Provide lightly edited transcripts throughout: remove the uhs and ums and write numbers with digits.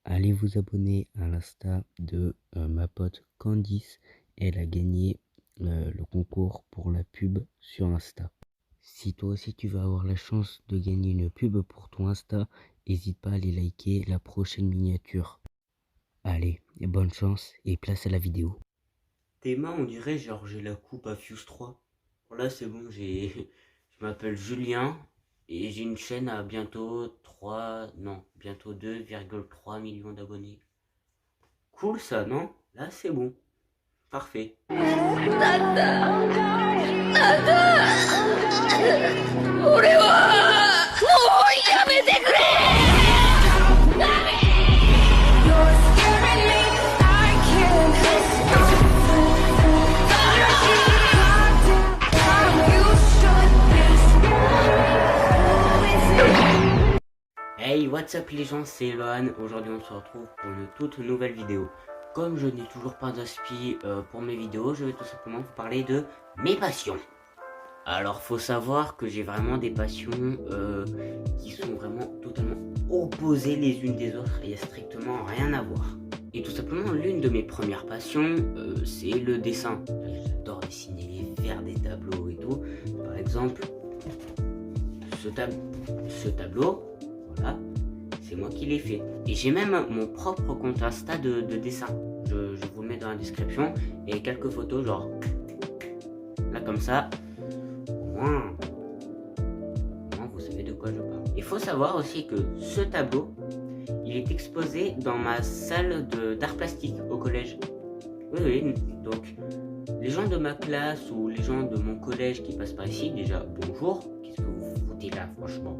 allez vous abonner à l'insta de ma pote Candice. Elle a gagné le concours pour la pub sur Insta. Si toi aussi tu vas avoir la chance de gagner une pub pour ton Insta, n'hésite pas à aller liker la prochaine miniature. Allez, et bonne chance et place à la vidéo. Tes mains, on dirait genre j'ai la coupe à Fuse 3. Là c'est bon, je m'appelle Julien et j'ai une chaîne à bientôt 2,3 millions d'abonnés. Cool ça, non? Là c'est bon. Parfait. Hey, what's up les gens, c'est Elohan. Aujourd'hui on se retrouve pour une toute nouvelle vidéo. Comme je n'ai toujours pas d'inspi pour mes vidéos, je vais tout simplement vous parler de mes passions. Alors faut savoir que j'ai vraiment des passions qui sont vraiment totalement opposées les unes des autres. Il n'y a strictement rien à voir. Et tout simplement l'une de mes premières passions c'est le dessin. J'adore dessiner, faire des tableaux et tout. Par exemple ce tableau, voilà, c'est moi qui l'ai fait. Et j'ai même mon propre compte Insta de dessin. Je vous le mets dans la description. Et quelques photos genre là comme ça. Au moins vous savez de quoi je parle. Il faut savoir aussi que ce tableau, il est exposé dans ma salle d'art plastique au collège. Oui, donc les gens de ma classe ou les gens de mon collège qui passent par ici, déjà bonjour. Qu'est-ce que vous foutez là, franchement?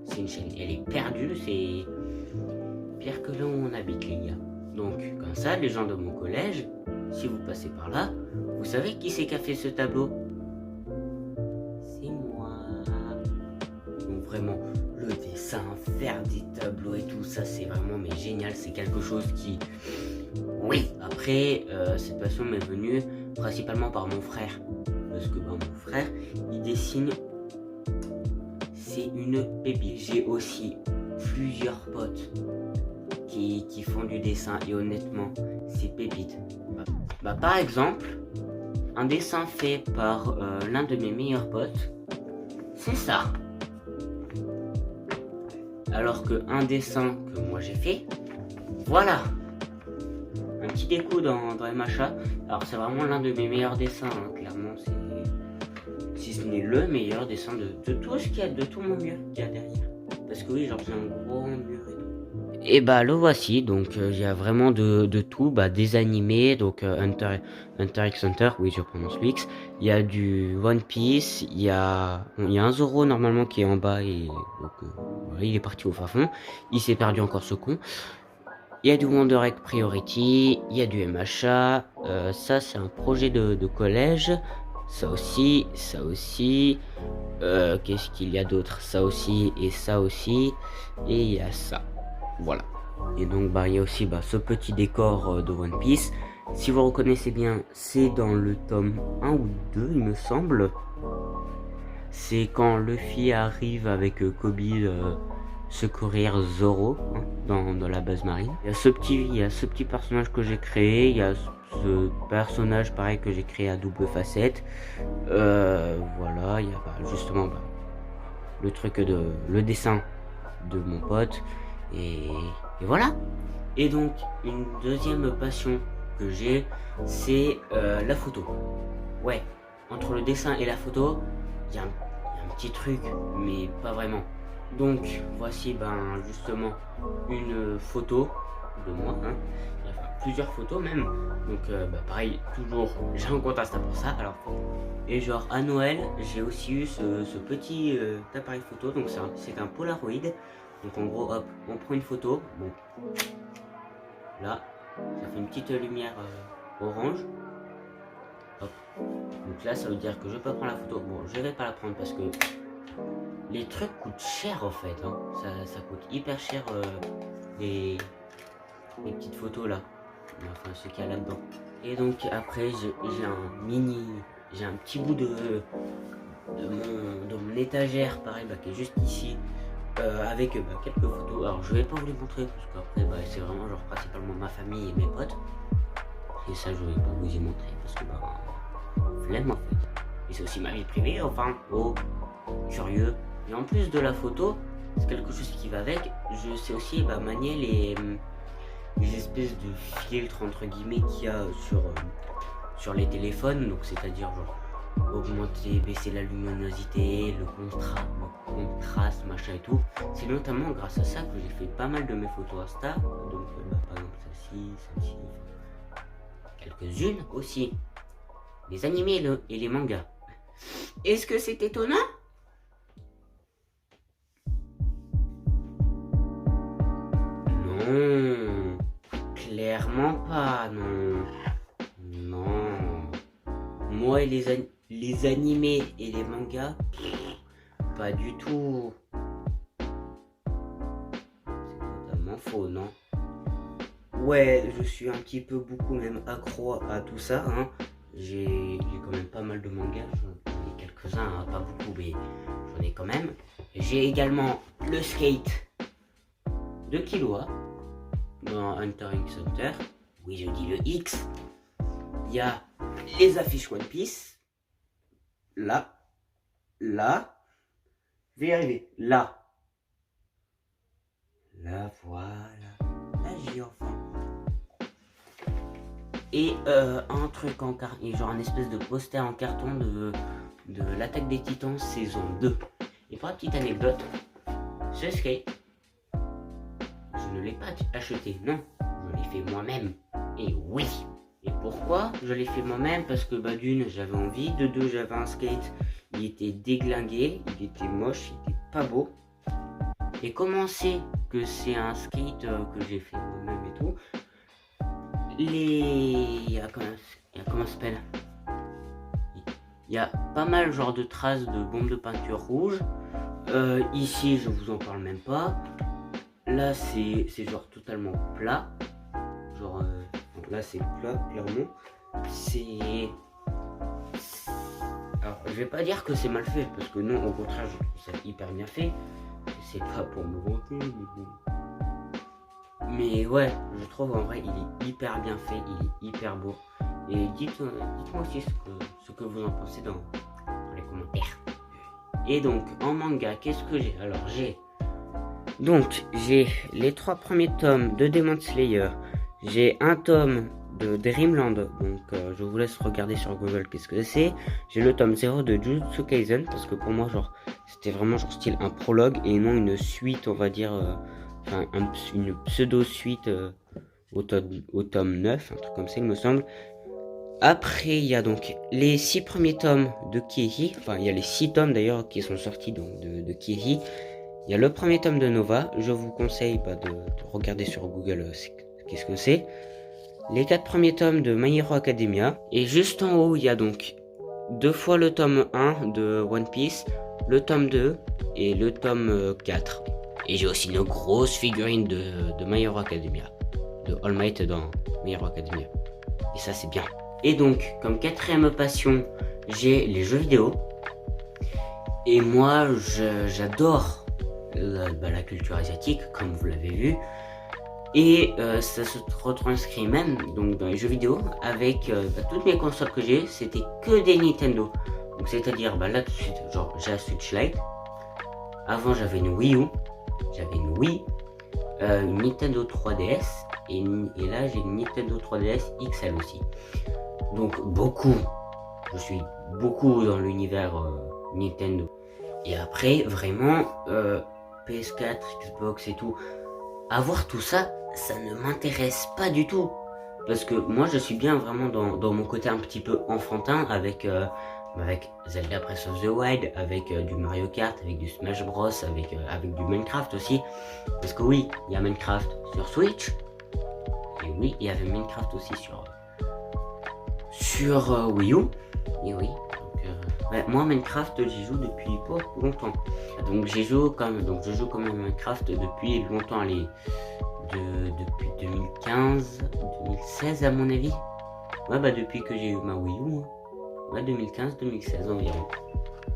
C'est une chaîne, elle est perdue, c'est pire que là où on habite les gars. Donc comme ça, les gens de mon collège, si vous passez par là, vous savez qui c'est qui a fait ce tableau? C'est moi. Donc vraiment, le dessin, faire des tableaux et tout ça, c'est vraiment mais génial, c'est quelque chose qui... Oui, après, cette passion m'est venue principalement par mon frère. Parce que mon frère, il dessine... C'est une pépite. J'ai aussi plusieurs potes qui font du dessin et honnêtement, c'est pépite. Par exemple, un dessin fait par l'un de mes meilleurs potes, c'est ça. Alors qu'un dessin que moi j'ai fait, voilà. Un petit découp dans MHA. Alors c'est vraiment l'un de mes meilleurs dessins, hein. Clairement c'est... Si ce n'est le meilleur dessin de tout ce qu'il y a, de tout mon mur qu'il y a derrière. Parce que oui, genre j'ai un gros mur et tout. Et le voici, donc il y a vraiment de tout, des animés, donc Hunter x Hunter, oui je prononce le X. Il y a du One Piece, il y a un Zoro normalement qui est en bas et donc voilà, il est parti au fin fond. Il s'est perdu encore ce con. Il y a du Wonder Egg Priority, il y a du MHA, ça c'est un projet de collège. Ça aussi, qu'est-ce qu'il y a d'autre? Ça aussi, et il y a ça, voilà. Et donc il y a aussi ce petit décor de One Piece. Si vous reconnaissez bien, c'est dans le tome 1 ou 2 il me semble. C'est quand Luffy arrive avec Kobe secourir Zoro, hein, dans la base marine. Il y a ce petit personnage que j'ai créé, il y a ce personnage pareil que j'ai créé à double facette. Voilà, il y a justement le truc le dessin de mon pote et voilà. Et donc une deuxième passion que j'ai, c'est la photo. Ouais, entre le dessin et la photo, il y a un petit truc, mais pas vraiment. Donc voici justement une photo de moi, hein. Enfin, plusieurs photos même. Donc pareil, toujours j'ai un compte Insta pour ça. Alors et genre à Noël j'ai aussi eu ce petit appareil photo. Donc c'est un Polaroid. Donc en gros hop, on prend une photo. Bon là, ça fait une petite lumière orange. Hop. Donc là ça veut dire que je peux prendre la photo. Bon, je vais pas la prendre parce que les trucs coûtent cher en fait, hein. Ça coûte hyper cher les petites photos là, enfin ce qu'il y a là-dedans. Et donc après j'ai un petit bout de mon étagère pareil qui est juste ici avec quelques photos. Alors je vais pas vous les montrer parce qu'après c'est vraiment genre principalement ma famille et mes potes. Et ça je vais pas vous y montrer parce que flemme en fait. Et c'est aussi ma vie privée, enfin, curieux. Et en plus de la photo, c'est quelque chose qui va avec. Je sais aussi manier les espèces de filtres entre guillemets qu'il y a sur les téléphones. Donc c'est-à-dire genre augmenter, baisser la luminosité, le contraste, machin et tout. C'est notamment grâce à ça que j'ai fait pas mal de mes photos Insta. Donc par exemple celle-ci, quelques-unes aussi. Les animés et les mangas. Est-ce que c'est étonnant? Non, clairement pas, non. Non. Moi et les animés et les mangas, pas du tout. C'est totalement faux, non? Ouais, je suis un petit peu beaucoup même accro à tout ça, hein. J'ai quand même pas mal de mangas, j'en ai quelques-uns, hein, pas beaucoup, mais j'en ai quand même. J'ai également le skate de Killua dans Hunter x Hunter. Oui, je dis le X. Il y a les affiches One Piece. Là. Je vais y arriver. Là, voilà. Là, j'y enfin. Et un truc en carton, genre un espèce de poster en carton de l'Attaque des Titans saison 2. Et pour la petite anecdote, ce skate, je ne l'ai pas acheté, non, je l'ai fait moi-même. Et oui. Et pourquoi je l'ai fait moi-même? Parce que d'une, j'avais envie, de deux, j'avais un skate, il était déglingué, il était moche, il était pas beau. Et comment c'est que c'est un skate que j'ai fait moi-même et tout? Comment ça s'appelle? Il y a pas mal genre de traces de bombes de peinture rouge. Ici, je vous en parle même pas. Là, c'est genre totalement plat. Genre, là, c'est plat, clairement. Alors, je vais pas dire que c'est mal fait, parce que non, au contraire, je trouve ça hyper bien fait. C'est pas pour me vanter, mais bon. Mais ouais, je trouve en vrai, il est hyper bien fait, il est hyper beau. Et dites-moi aussi ce que vous en pensez dans les commentaires. Et donc, en manga, qu'est-ce que j'ai? Alors, j'ai les 3 premiers tomes de Demon Slayer. J'ai un tome de Dreamland. Donc, je vous laisse regarder sur Google qu'est-ce que c'est. J'ai le tome 0 de Jujutsu Kaisen. Parce que pour moi, genre, c'était vraiment genre style un prologue et non une suite, on va dire... une pseudo-suite au tome 9, un truc comme ça il me semble. Après il y a donc les 6 premiers tomes de Kiehi, enfin il y a les 6 tomes d'ailleurs qui sont sortis donc, de Kiehi. Il y a le premier tome de Nova, je vous conseille de regarder sur Google qu'est-ce que c'est. Les 4 premiers tomes de My Hero Academia. Et juste en haut il y a donc 2 fois le tome 1 de One Piece, le tome 2 et le tome 4. Et j'ai aussi une grosse figurine de My Hero Academia, de All Might dans My Hero Academia. Et ça c'est bien. Et donc, comme 4ème passion, j'ai les jeux vidéo. Et moi, j'adore la culture asiatique, comme vous l'avez vu. Et ça se retranscrit même donc, dans les jeux vidéo avec toutes mes consoles que j'ai, c'était que des Nintendo. Donc c'est-à-dire, là tout de suite, genre j'ai la Switch Lite. Avant j'avais une Wii U. J'avais une Wii, une Nintendo 3DS et là j'ai une Nintendo 3DS XL aussi. Donc je suis beaucoup dans l'univers Nintendo. Et après vraiment PS4, Xbox et tout, avoir tout ça, ça ne m'intéresse pas du tout. Parce que moi je suis bien vraiment dans mon côté un petit peu enfantin avec Zelda Breath of the Wild, avec du Mario Kart, avec du Smash Bros, avec du Minecraft aussi. Parce que oui, il y a Minecraft sur Switch. Et oui, il y avait Minecraft aussi sur Wii U. Et oui, donc, moi Minecraft j'y joue depuis pas longtemps. Donc je joue quand même à Minecraft depuis longtemps, depuis 2015, 2016 à mon avis. Ouais depuis que j'ai eu ma Wii U. 2015-2016 environ.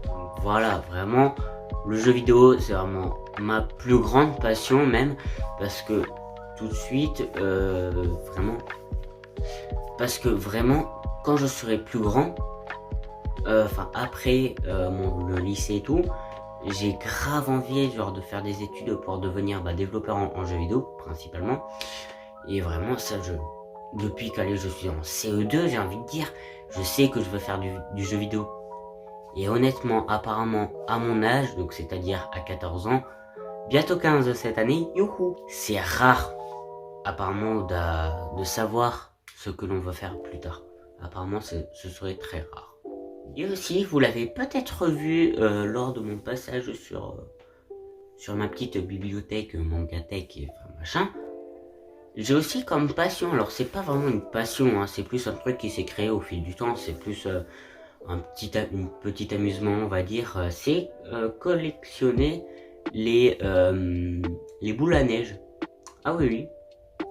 Donc, voilà, vraiment Le jeu vidéo, c'est vraiment ma plus grande passion même, parce que tout de suite, vraiment, quand je serai plus grand, après le lycée et tout, j'ai grave envie genre de faire des études pour devenir développeur en jeux vidéo principalement. Et vraiment ça, depuis que je suis en CE2, j'ai envie de dire, je sais que je veux faire du jeu vidéo. Et honnêtement, apparemment à mon âge, donc c'est-à-dire à 14 ans, bientôt 15 cette année, youhou, c'est rare apparemment de savoir ce que l'on va faire plus tard. Apparemment ce serait très rare. Et aussi, vous l'avez peut-être vu lors de mon passage sur ma petite bibliothèque Mangatech et machin. J'ai aussi comme passion, alors c'est pas vraiment une passion, hein, c'est plus un truc qui s'est créé au fil du temps, c'est plus un petit amusement on va dire, c'est collectionner les boules à neige. Ah oui.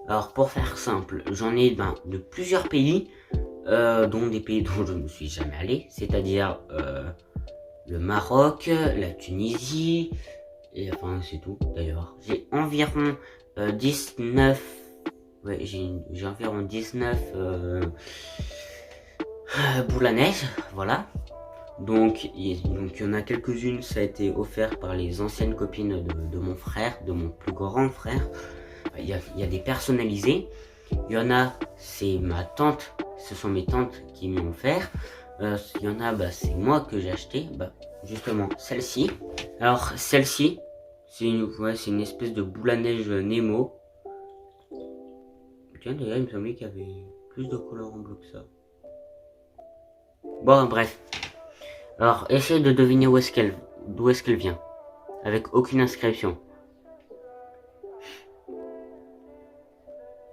Alors pour faire simple, j'en ai de plusieurs pays, dont des pays dont je ne suis jamais allé, c'est-à-dire le Maroc, la Tunisie, et enfin c'est tout d'ailleurs. J'ai environ 19... Ouais, j'ai environ 19 boules à neige, voilà. Donc il y en a quelques-unes, ça a été offert par les anciennes copines de mon frère, de mon plus grand frère. Il y a des personnalisés. Il y en a, c'est ma tante, ce sont mes tantes qui m'ont offert. Il y en a, c'est moi que j'ai acheté, justement celle-ci. Alors celle-ci, c'est une espèce de boule à neige Nemo. Tiens, d'ailleurs, il me semblait qu'il y avait plus de couleurs en bleu que ça. Bon, bref. Alors, essayez de deviner d'où est-ce qu'elle vient. Avec aucune inscription.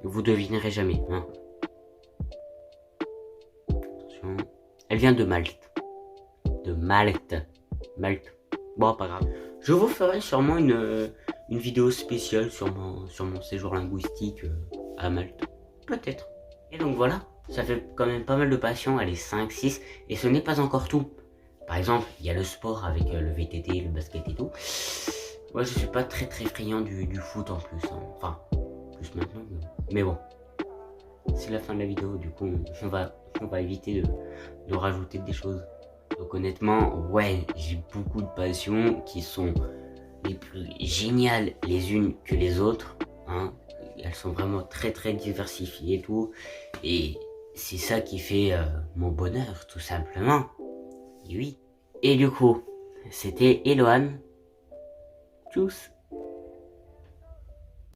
Vous devinerez jamais, hein. Attention. Elle vient de Malte. Malte. Bon, pas grave. Je vous ferai sûrement une vidéo spéciale sur mon séjour linguistique à Malte. Peut-être. Et donc voilà. Ça fait quand même pas mal de passion. Elle est 5, 6. Et ce n'est pas encore tout. Par exemple, il y a le sport avec le VTT, le basket et tout. Moi, je suis pas très friand du foot en plus, hein. Enfin, plus maintenant. Mais bon. C'est la fin de la vidéo. Du coup, on va éviter de rajouter des choses. Donc honnêtement, ouais, j'ai beaucoup de passions qui sont les plus géniales les unes que les autres, hein. Elles sont vraiment très diversifiées et tout. Et c'est ça qui fait mon bonheur, tout simplement. Et oui. Et du coup, c'était Eloane. Tchuss.